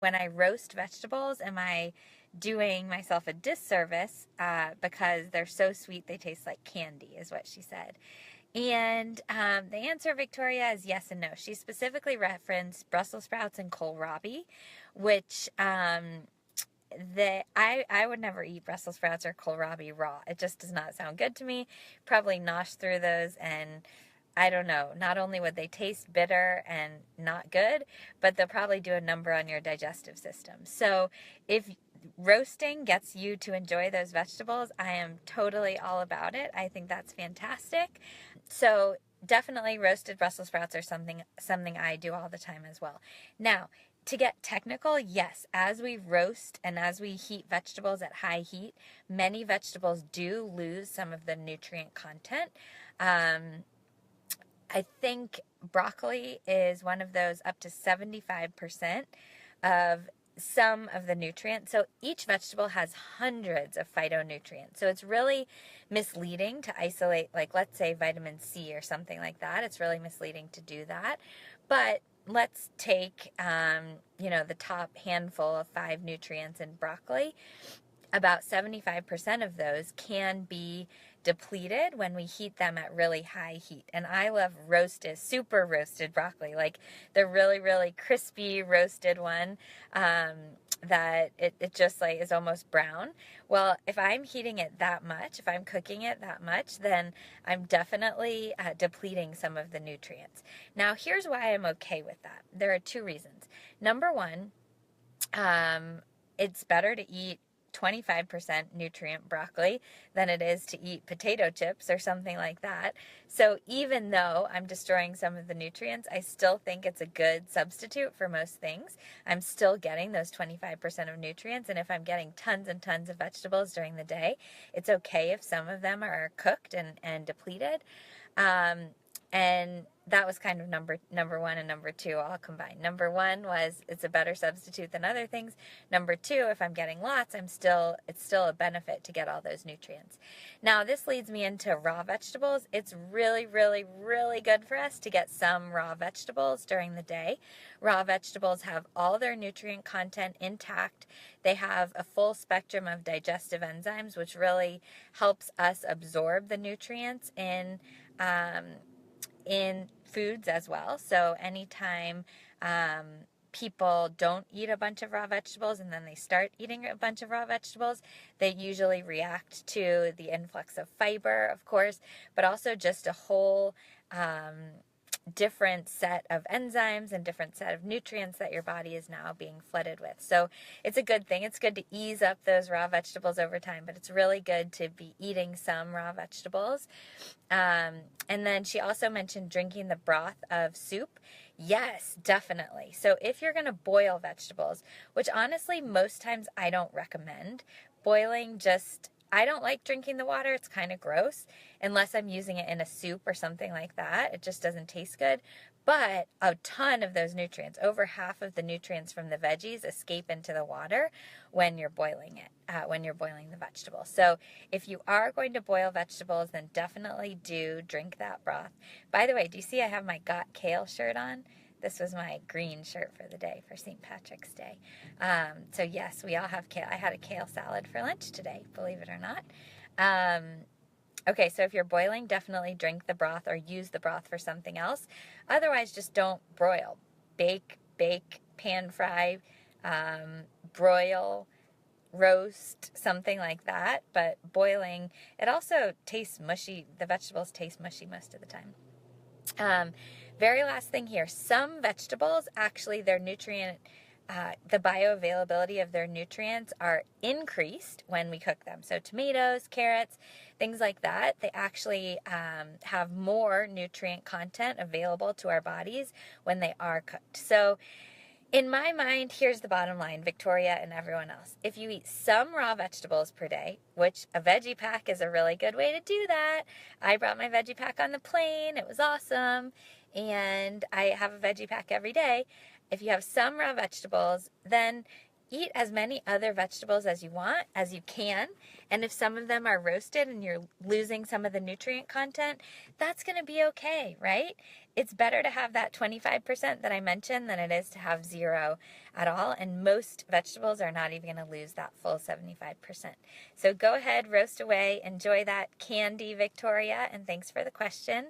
when I roast vegetables, am I doing myself a disservice because they're so sweet they taste like candy, is what she said. And the answer, Victoria, is yes and no. She specifically referenced Brussels sprouts and kohlrabi, which I would never eat Brussels sprouts or kohlrabi raw. It just does not sound good to me. Probably nosh through those, and I don't know. Not only would they taste bitter and not good, but they'll probably do a number on your digestive system. So if roasting gets you to enjoy those vegetables, I am totally all about it. I think that's fantastic. So definitely roasted Brussels sprouts are something I do all the time as well. Now, to get technical, yes, as we roast and as we heat vegetables at high heat, many vegetables do lose some of the nutrient content. I think broccoli is one of those, up to 75% of some of the nutrients. So each vegetable has hundreds of phytonutrients. So it's really misleading to isolate, like, let's say vitamin C or something like that. It's really misleading to do that. But let's take, the top handful of 5 nutrients in broccoli. About 75% of those can be depleted when we heat them at really high heat. And I love super roasted broccoli, like the really, really crispy roasted one that it just like is almost brown. Well, if I'm heating it that much, if I'm cooking it that much, then I'm definitely depleting some of the nutrients. Now, here's why I'm okay with that. There are 2 reasons. Number one, it's better to eat 25% nutrient broccoli than it is to eat potato chips or something like that. So even though I'm destroying some of the nutrients, I still think it's a good substitute for most things. I'm still getting those 25% of nutrients, and if I'm getting tons and tons of vegetables during the day, it's okay if some of them are cooked and depleted. And that was kind of number 1 and number 2 all combined. Number 1 was it's a better substitute than other things. Number 2, if I'm getting lots, it's still a benefit to get all those nutrients. Now, this leads me into raw vegetables. It's really, really, really good for us to get some raw vegetables during the day. Raw vegetables have all their nutrient content intact. They have a full spectrum of digestive enzymes, which really helps us absorb the nutrients in foods as well. So anytime people don't eat a bunch of raw vegetables and then they start eating a bunch of raw vegetables, they usually react to the influx of fiber, of course, but also just a whole different set of enzymes and different set of nutrients that your body is now being flooded with. So it's a good thing. It's good to ease up those raw vegetables over time, but it's really good to be eating some raw vegetables. And then she also mentioned drinking the broth of soup. Yes, definitely. So if you're going to boil vegetables, which honestly most times I don't recommend, boiling I don't like drinking the water. It's kind of gross unless I'm using it in a soup or something like that. It just doesn't taste good. But a ton of those nutrients, over half of the nutrients from the veggies, escape into the water when you're boiling it, when you're boiling the vegetables. So if you are going to boil vegetables, then definitely do drink that broth. By the way, do you see I have my Got Kale shirt on? This was my green shirt for the day, for St. Patrick's Day. So yes, we all have kale. I had a kale salad for lunch today, believe it or not. Okay, so if you're boiling, definitely drink the broth or use the broth for something else. Otherwise, just don't broil. Bake, pan fry, broil, roast, something like that. But boiling, it also tastes mushy. The vegetables taste mushy most of the time. Very last thing here, some vegetables, actually their nutrient, the bioavailability of their nutrients are increased when we cook them. So tomatoes, carrots, things like that, they actually have more nutrient content available to our bodies when they are cooked. So in my mind, here's the bottom line, Victoria and everyone else. If you eat some raw vegetables per day, which a veggie pack is a really good way to do that. I brought my veggie pack on the plane. It was awesome. And I have a veggie pack every day. If you have some raw vegetables, then eat as many other vegetables as you want, as you can. And if some of them are roasted and you're losing some of the nutrient content, that's going to be okay, right? It's better to have that 25% that I mentioned than it is to have zero at all. And most vegetables are not even going to lose that full 75%. So go ahead, roast away, enjoy that candy, Victoria, and thanks for the question.